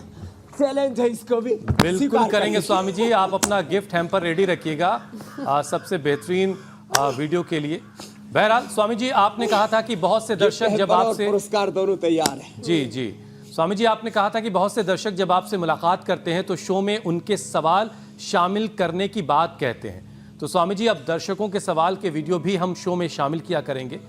चैलेंज है, इसको भी बिल्कुल स्वीकार करेंगे करेंगे। स्वामी जी। आप अपना गिफ्ट हैम्पर रेडी रखिएगा सबसे बेहतरीन वीडियो के लिए। बहरहाल स्वामी जी आपने कहा था कि बहुत से दर्शक जब आपसे, पुरस्कार दोनों तैयार है। जी जी स्वामी जी आपने कहा था कि बहुत से दर्शक जब आपसे मुलाकात करते हैं तो शो में उनके सवाल शामिल करने की बात कहते हैं। तो स्वामी जी अब दर्शकों के सवाल के वीडियो भी हम शो में शामिल किया करेंगे।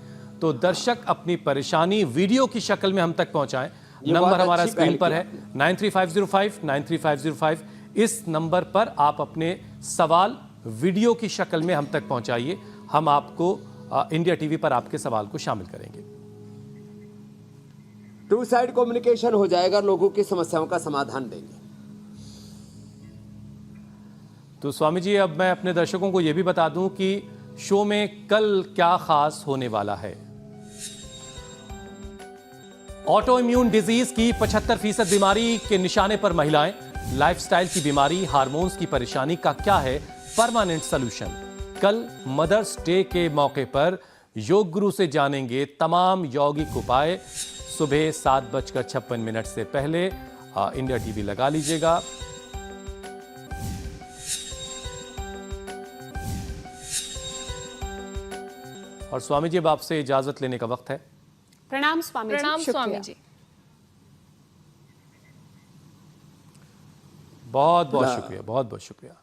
तो दर्शक अपनी परेशानी वीडियो की शक्ल में हम तक पहुंचाएं। नंबर हमारा स्क्रीन पर है 9350593505। इस नंबर पर आप अपने सवाल वीडियो की शक्ल में हम तक पहुंचाइए। हम आपको इंडिया टीवी पर आपके सवाल को शामिल करेंगे। 2 साइड कम्युनिकेशन हो जाएगा, लोगों की समस्याओं का समाधान देंगे। तो स्वामी जी अब मैं अपने दर्शकों को यह भी बता दूं कि शो में कल क्या खास होने वाला है। ऑटो इम्यून डिजीज की 75% बीमारी के निशाने पर महिलाएं, लाइफस्टाइल की बीमारी, हार्मोन्स की परेशानी का क्या है परमानेंट सॉल्यूशन। कल मदर्स डे के मौके पर योग गुरु से जानेंगे तमाम यौगिक उपाय। सुबह 7:56 से पहले इंडिया टीवी लगा लीजिएगा। और स्वामी जी अब आपसे इजाजत लेने का वक्त है। प्रणाम स्वामी जी। प्रणाम शुक्रिया। स्वामी जी। बहुत बहुत शुक्रिया, बहुत बहुत शुक्रिया।